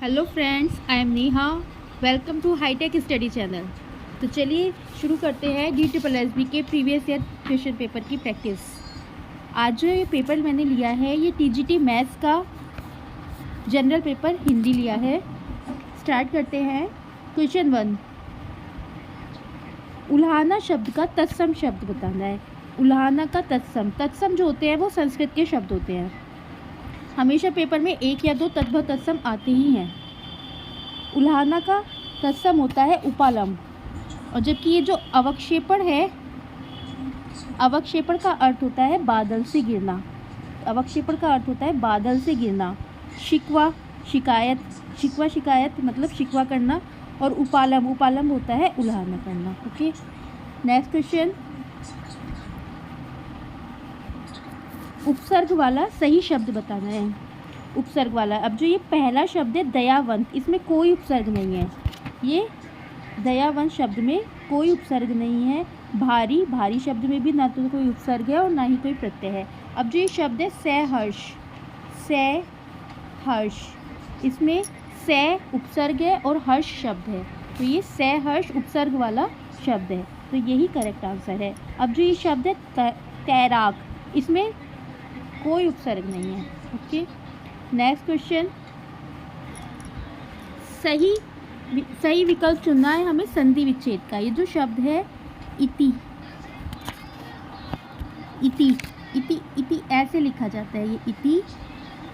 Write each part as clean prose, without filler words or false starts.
Hello friends, I am Neha. Welcome to hitech study channel. तो चलिए शुरू करते हैं DSSB के प्रीवियस ईयर क्वेश्चन पेपर की प्रैक्टिस। आज जो ये पेपर मैंने लिया है ये TGT मैथ्स का जनरल पेपर हिंदी लिया है। स्टार्ट करते हैं। क्वेश्चन 1, उल्हाना शब्द का तत्सम शब्द बताना है। उल्हाना का तत्सम जो होते हैं वो संस्कृत के शब्द होते हैं। हमेशा पेपर में एक या दो तद्भव तत्सम आते ही हैं। उल्हाना का तत्सम होता है उपालंब, और जबकि ये जो अवक्षेपण है, अवक्षेपण का अर्थ होता है बादल से गिरना। अवक्षेपण का अर्थ होता है बादल से गिरना। शिकवा शिकायत मतलब शिकवा करना, और उपालंब होता है उल्हाना करना। ओके, नेक्स्ट क्वेश्चन, उपसर्ग वाला सही शब्द बताना है। उपसर्ग वाला, अब जो ये पहला शब्द है दयावंत, इसमें कोई उपसर्ग नहीं है। ये दयावंत शब्द में कोई उपसर्ग नहीं है। भारी शब्द में भी ना तो कोई उपसर्ग है और ना ही कोई प्रत्यय है। अब जो ये शब्द है सहर्ष, इसमें सह उपसर्ग है और हर्ष शब्द है, तो ये सहर्ष उपसर्ग वाला शब्द है, तो यही करेक्ट आंसर है। अब जो ये शब्द है तैराक, इसमें कोई उपसर्ग नहीं है। ओके, नेक्स्ट क्वेश्चन, सही विकल्प चुनना है हमें संधि विच्छेद का। ये जो शब्द है इति ऐसे लिखा जाता है। ये इति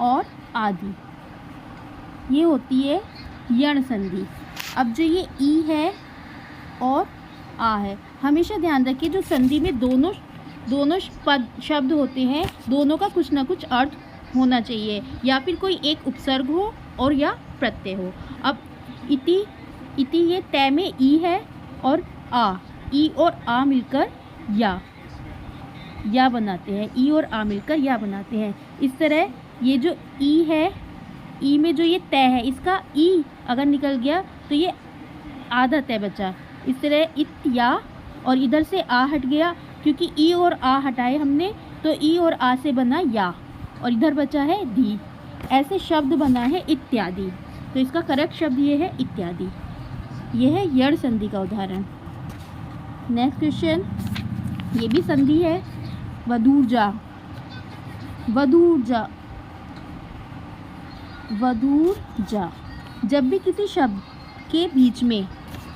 और आदि, ये होती है यण संधि। अब जो ये ई है और आ है, हमेशा ध्यान रखिए जो संधि में दोनों पद शब्द होते हैं, दोनों का कुछ ना कुछ अर्थ होना चाहिए, या फिर कोई एक उपसर्ग हो और या प्रत्यय हो। अब इति ये तय में ई है और आ, ई और आ मिलकर या बनाते हैं। ई और आ मिलकर या बनाते हैं। इस तरह ये जो ई है, ई में जो ये तय है, इसका ई अगर निकल गया तो ये आधा तय बचा। इस तरह इत या, और इधर से आ हट गया, क्योंकि ई और आ हटाए हमने, तो ई और आ से बना या, और इधर बचा है दी। ऐसे शब्द बना है इत्यादि, तो इसका करेक्ट शब्द ये है इत्यादि। ये है यण संधि का उदाहरण। नेक्स्ट क्वेश्चन, ये भी संधि है, वधूर्जा। जब भी किसी शब्द के बीच में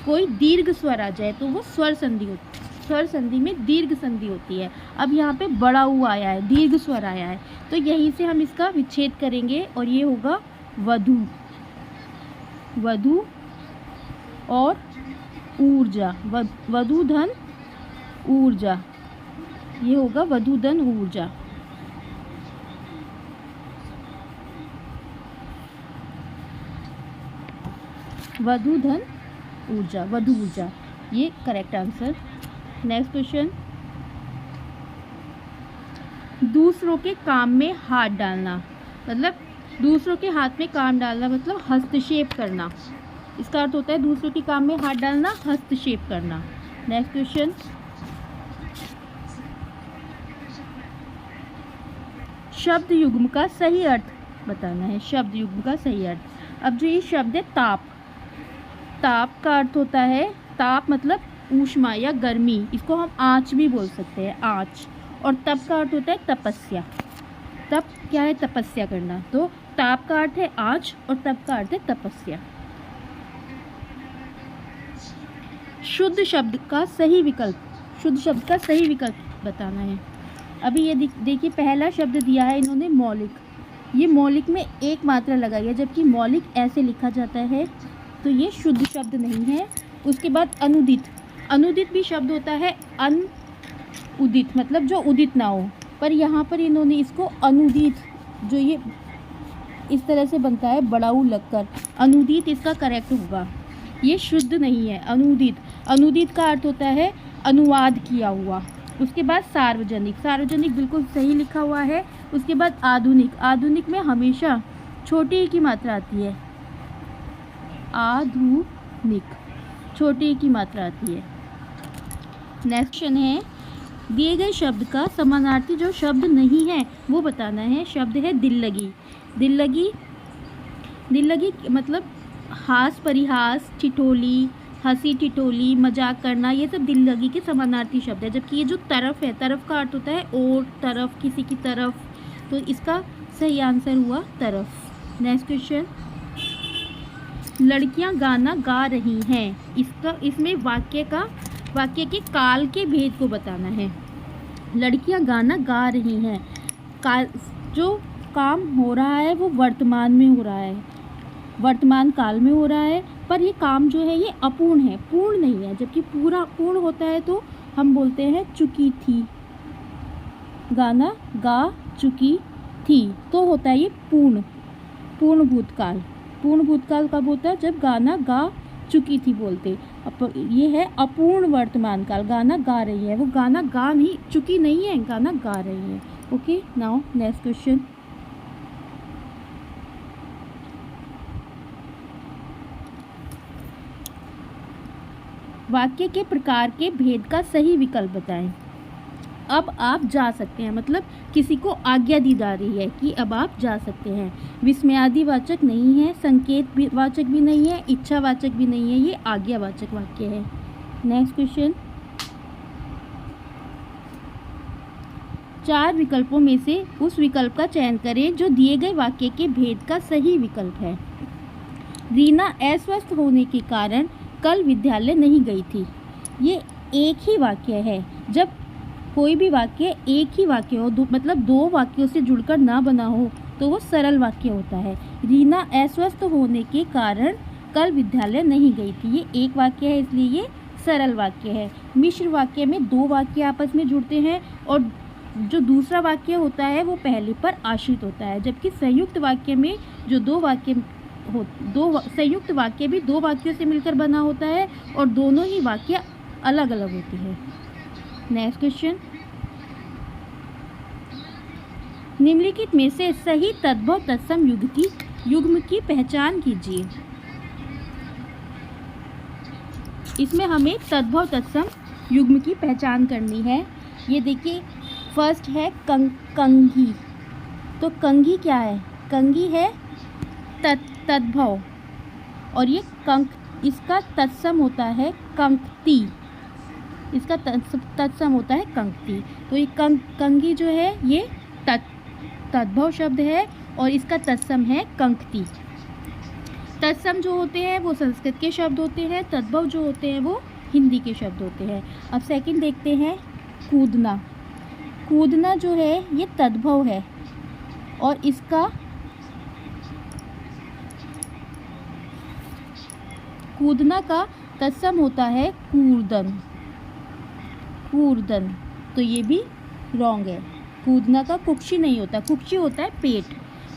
कोई दीर्घ स्वर आ जाए तो वो स्वर संधि में दीर्घ संधि होती है। अब यहाँ पे बड़ा ऊ आया है, दीर्घ स्वर आया है, तो यहीं से हम इसका विच्छेद करेंगे और ये होगा वधु और ऊर्जा। वधु धन ऊर्जा, ये होगा वधु धन ऊर्जा। वधु ऊर्जा, ये करेक्ट आंसर। नेक्स्ट क्वेश्चन, दूसरों के काम में हाथ डालना, मतलब दूसरों के हाथ में काम डालना मतलब हस्तक्षेप करना। इसका अर्थ होता है दूसरों के काम में हाथ डालना, हस्तक्षेप करना। नेक्स्ट क्वेश्चन, शब्द युग्म का सही अर्थ बताना है। शब्द युग्म का सही अर्थ, अब जो ये शब्द है ताप का अर्थ होता है, ताप मतलब ऊष्मा या गर्मी, इसको हम आँच भी बोल सकते हैं, आँच। और तप का अर्थ होता है तपस्या। तप क्या है? तपस्या करना। तो ताप का अर्थ है आँच और तप का अर्थ है तपस्या। शुद्ध शब्द का सही विकल्प बताना है। अभी ये देखिए, पहला शब्द दिया है इन्होंने मौलिक। ये मौलिक में एक मात्रा लगाई है, जबकि मौलिक ऐसे लिखा जाता है, तो ये शुद्ध शब्द नहीं है। उसके बाद अनुदित भी शब्द होता है, अनुदित मतलब जो उदित ना हो, पर यहाँ पर इन्होंने इसको अनुदित, जो ये इस तरह से बनता है बड़ा ऊ लगकर, अनुदित इसका करेक्ट होगा। ये शुद्ध नहीं है। अनुदित का अर्थ होता है अनुवाद किया हुआ। उसके बाद सार्वजनिक बिल्कुल सही लिखा हुआ है। उसके बाद आधुनिक में हमेशा छोटी ई की मात्रा आती है। आधुनिक, छोटी ई की मात्रा आती है। नेक्स्ट क्वेश्चन है, दिए गए शब्द का समानार्थी जो शब्द नहीं है वो बताना है। शब्द है दिल लगी। दिल लगी मतलब हास परिहास, ठिठोली, हंसी ठिठोली, मजाक करना, ये सब दिल लगी के समानार्थी शब्द है। जबकि ये जो तरफ है, तरफ का अर्थ होता है और, तरफ, किसी की तरफ, तो इसका सही आंसर हुआ तरफ। नेक्स्ट क्वेश्चन, लड़कियां गाना गा रही हैं, इसमें वाक्य के काल के भेद को बताना है। लड़कियां गाना गा रही हैं, जो काम हो रहा है वो वर्तमान में हो रहा है, वर्तमान काल में हो रहा है, पर ये काम जो है ये अपूर्ण है, पूर्ण नहीं है। जबकि पूरा पूर्ण होता है तो हम बोलते हैं चुकी थी, गाना गा चुकी थी, तो होता है ये पूर्ण भूतकाल। पूर्ण भूतकाल कब होता है? जब गाना गा चुकी थी बोलते। अब ये है अपूर्ण वर्तमान काल, गाना गा रही है, वो गाना गा नहीं चुकी नहीं है, गाना गा रही है। ओके, नाउ नेक्स्ट क्वेश्चन, वाक्य के प्रकार के भेद का सही विकल्प बताएं। अब आप जा सकते हैं, मतलब किसी को आज्ञा दी जा रही है कि अब आप जा सकते हैं। विस्मयादिवाचक नहीं है, संकेत वाचक भी नहीं है, इच्छावाचक भी नहीं है, ये आज्ञावाचक वाक्य है। नेक्स्ट क्वेश्चन, 4 विकल्पों में से उस विकल्प का चयन करें जो दिए गए वाक्य के भेद का सही विकल्प है। रीना अस्वस्थ होने के कारण कल विद्यालय नहीं गई थी। ये एक ही वाक्य है। जब कोई भी वाक्य एक ही वाक्य हो, मतलब 2 वाक्यों से जुड़कर ना बना हो, तो वो सरल वाक्य होता है। रीना अस्वस्थ होने के कारण कल विद्यालय नहीं गई थी, ये एक वाक्य है, इसलिए ये सरल वाक्य है। मिश्र वाक्य में 2 वाक्य आपस में जुड़ते हैं और जो दूसरा वाक्य होता है वो पहले पर आश्रित होता है। जबकि संयुक्त वाक्य में जो संयुक्त वाक्य भी 2 वाक्यों से मिलकर बना होता है और दोनों ही वाक्य अलग अलग होते हैं। नेक्स्ट क्वेश्चन, निम्नलिखित में से सही तद्भव तत्सम युग्म की पहचान कीजिए। इसमें हमें तद्भव तत्सम युग्म की पहचान करनी है। ये देखिए, फर्स्ट है कंघी। तो कंघी क्या है? कंघी है तद्भव, और ये इसका तत्सम होता है कंक्ति। इसका तत्सम होता है कंक्ति। तो ये कंघी जो है ये तद्भव शब्द है और इसका तत्सम है कंक्ति। तत्सम जो होते हैं वो संस्कृत के शब्द होते हैं, तद्भव जो होते हैं वो हिंदी के शब्द होते हैं। अब सेकंड देखते हैं, कूदना। कूदना जो है ये तद्भव है और इसका कूदना का तत्सम होता है कूर्दन। कूर्दन, तो ये भी रॉन्ग है। कूदना का कुक्षी नहीं होता, कुक्षी होता है पेट,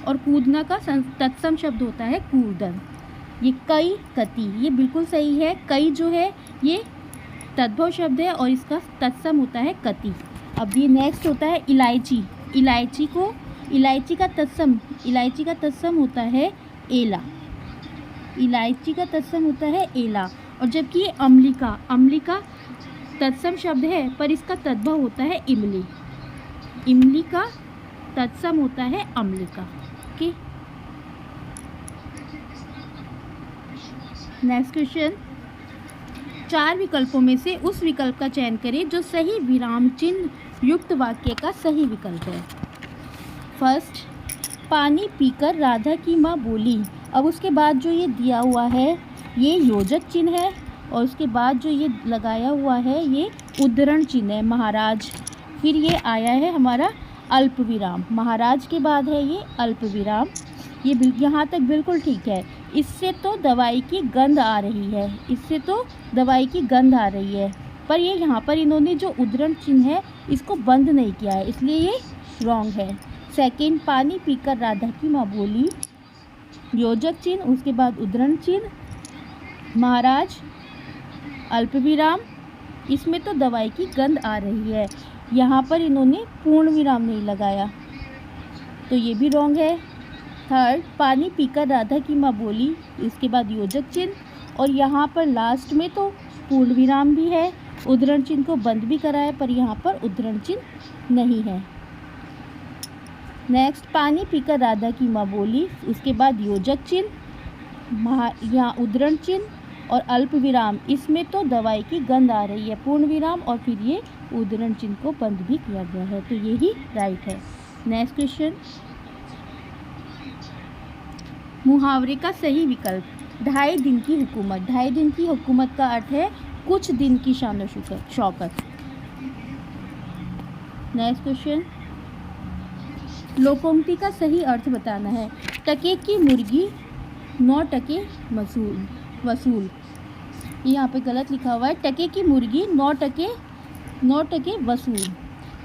और कूदना का तत्सम शब्द होता है कूर्दन। ये कई कति, ये बिल्कुल सही है। कई जो है ये तद्भव शब्द है और इसका तत्सम होता है कति। अब ये नेक्स्ट होता है इलायची। इलायची का तत्सम होता है एला। इलायची का तत्सम होता है एला। और जबकि ये अम्ली का तत्सम शब्द है पर इसका तद्भव होता है इमली। इमली का तत्सम होता है अम्लिका। ओके, नेक्स्ट क्वेश्चन, 4 विकल्पों में से उस विकल्प का चयन करें जो सही विराम चिन्ह युक्त वाक्य का सही विकल्प है। फर्स्ट, पानी पीकर राधा की माँ बोली। अब उसके बाद जो ये दिया हुआ है ये योजक चिन्ह है और उसके बाद जो ये लगाया हुआ है ये उद्धरण चिन्ह है, महाराज। फिर ये आया है हमारा अल्प विराम, महाराज के बाद है ये अल्प विराम। ये यहाँ तक बिल्कुल ठीक है। इससे तो दवाई की गंध आ रही है, पर ये यहाँ पर इन्होंने जो उद्धरण चिन्ह है इसको बंद नहीं किया है, इसलिए ये रॉन्ग है। सेकंड, पानी पीकर राधा की माँ बोली, योजक चिन्ह, उसके बाद उद्धरण चिन्ह, महाराज, अल्प विराम। इसमें तो दवाई की गंध आ रही है, यहाँ पर इन्होंने पूर्ण विराम नहीं लगाया, तो ये भी रॉन्ग है। थर्ड, पानी पीकर राधा की माँ बोली, इसके बाद योजक चिन्ह और यहाँ पर लास्ट में तो पूर्ण विराम भी है, उद्धरण चिन्ह को बंद भी करा है पर यहाँ पर उद्धरण चिन्ह नहीं है। नेक्स्ट, पानी पीकर राधा की माँ बोली, उसके बाद योजक चिन्ह यहाँ उद्धरण चिन्ह और अल्प विराम, इसमें तो दवाई की गंध आ रही है, पूर्ण विराम और फिर ये उद्धरण चिन्ह को बंद भी किया गया है, तो यही राइट है। नेक्स्ट क्वेश्चन, मुहावरे का सही विकल्प, 2.5 दिन की हुकूमत। 2.5 दिन की हुकूमत का अर्थ है कुछ दिन की शान शौकत। नेक्स्ट क्वेश्चन, लोकोक्ति का सही अर्थ बताना है। टके की मुर्गी 9 टके वसूल। यहाँ पे गलत लिखा हुआ है, टके की मुर्गी 9 टके वसूल।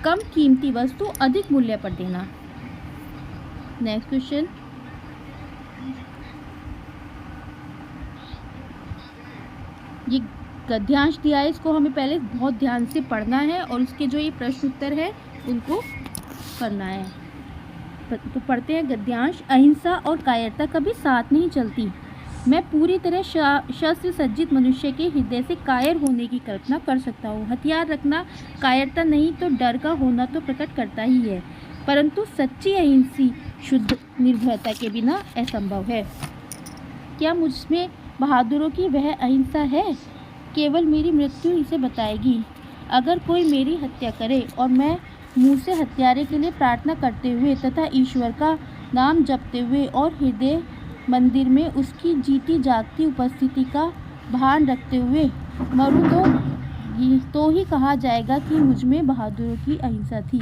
कम कीमती वस्तु अधिक मूल्य पर देना। नेक्स्ट क्वेश्चन, ये गद्यांश दिया है, इसको हमें पहले बहुत ध्यान से पढ़ना है और उसके जो ये प्रश्न उत्तर है उनको करना है। तो पढ़ते हैं गद्यांश। अहिंसा और कायरता कभी साथ नहीं चलती। मैं पूरी तरह शस्त्र सज्जित मनुष्य के हृदय से कायर होने की कल्पना कर सकता हूँ। हथियार रखना कायरता नहीं तो डर का होना तो प्रकट करता ही है, परंतु सच्ची अहिंसी शुद्ध निर्भयता के बिना असंभव है। क्या मुझमें बहादुरों की वह अहिंसा है? केवल मेरी मृत्यु इसे बताएगी। अगर कोई मेरी हत्या करे और मैं मुँह से हत्यारे के लिए प्रार्थना करते हुए तथा ईश्वर का नाम जपते हुए और हृदय मंदिर में उसकी जीती जागती उपस्थिति का भान रखते हुए मरूं तो ही कहा जाएगा कि मुझमें बहादुरों की अहिंसा थी।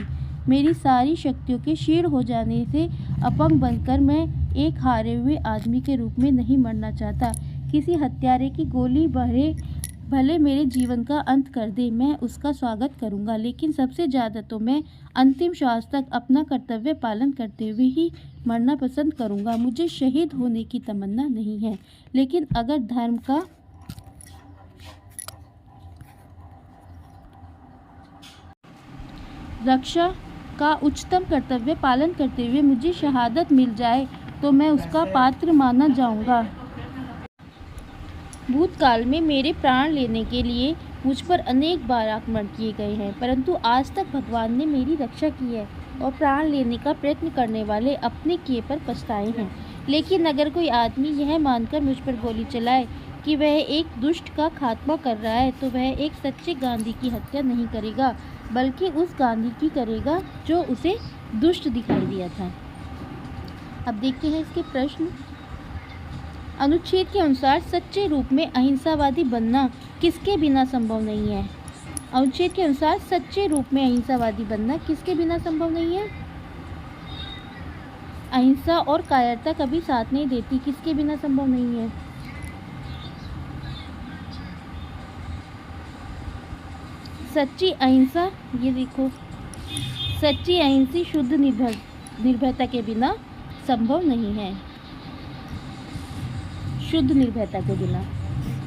मेरी सारी शक्तियों के क्षीण हो जाने से अपंग बनकर मैं एक हारे हुए आदमी के रूप में नहीं मरना चाहता। किसी हत्यारे की गोली भले मेरे जीवन का अंत कर दे, मैं उसका स्वागत करूंगा, लेकिन सबसे ज़्यादा तो मैं अंतिम श्वास तक अपना कर्तव्य पालन करते हुए ही मरना पसंद करूंगा। मुझे शहीद होने की तमन्ना नहीं है, लेकिन अगर धर्म का रक्षा का उच्चतम कर्तव्य पालन करते हुए मुझे शहादत मिल जाए तो मैं उसका पात्र माना जाऊंगा। भूतकाल में मेरे प्राण लेने के लिए मुझ पर अनेक बार आक्रमण किए गए हैं, परंतु आज तक भगवान ने मेरी रक्षा की है और प्राण लेने का प्रयत्न करने वाले अपने किए पर पछताए हैं। लेकिन अगर कोई आदमी यह मानकर मुझ पर गोली चलाए कि वह एक दुष्ट का खात्मा कर रहा है, तो वह एक सच्चे गांधी की हत्या नहीं करेगा, बल्कि उस गांधी की करेगा जो उसे दुष्ट दिखाई दिया था। अब देखते हैं इसके प्रश्न। अनुच्छेद के अनुसार सच्चे रूप में अहिंसावादी बनना किसके बिना संभव नहीं है? अनुच्छेद के अनुसार सच्चे रूप में अहिंसावादी बनना किसके बिना संभव नहीं है? अहिंसा और कायरता कभी साथ नहीं देती, किसके बिना संभव नहीं है? सच्ची अहिंसा, ये देखो, सच्ची अहिंसी शुद्ध निर्भयता के बिना संभव नहीं है, शुद्ध निर्भयता के बिना।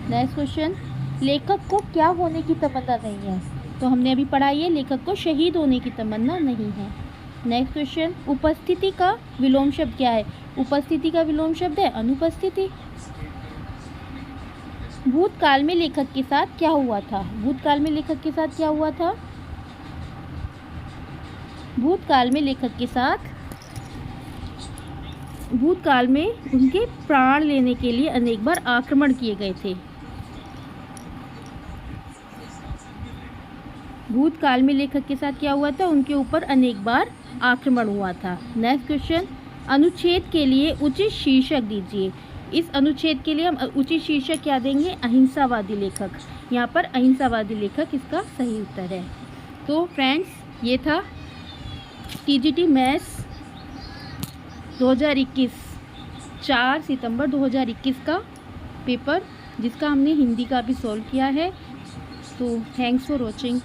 नेक्स्ट क्वेश्चन, लेखक को क्या होने की तमन्ना नहीं है? तो हमने अभी पढ़ा है, लेखक को शहीद होने की तमन्ना नहीं है। नेक्स्ट क्वेश्चन, उपस्थिति का विलोम शब्द क्या है? उपस्थिति का विलोम शब्द है अनुपस्थिति। भूतकाल में लेखक के साथ क्या हुआ था? भूतकाल में लेखक के साथ क्या हुआ था? भूतकाल में लेखक के साथ भूतकाल में उनके प्राण लेने के लिए अनेक बार आक्रमण किए गए थे। भूतकाल में लेखक के साथ क्या हुआ था? उनके ऊपर अनेक बार आक्रमण हुआ था। नेक्स्ट क्वेश्चन, अनुच्छेद के लिए उचित शीर्षक दीजिए। इस अनुच्छेद के लिए हम उचित शीर्षक क्या देंगे? अहिंसावादी लेखक। यहाँ पर अहिंसावादी लेखक इसका सही उत्तर है। तो फ्रेंड्स, ये था टीजीटी मैथ्स 2021 4 सितंबर 2021 का पेपर, जिसका हमने हिंदी का भी सॉल्व किया है। तो थैंक्स फॉर वॉचिंग।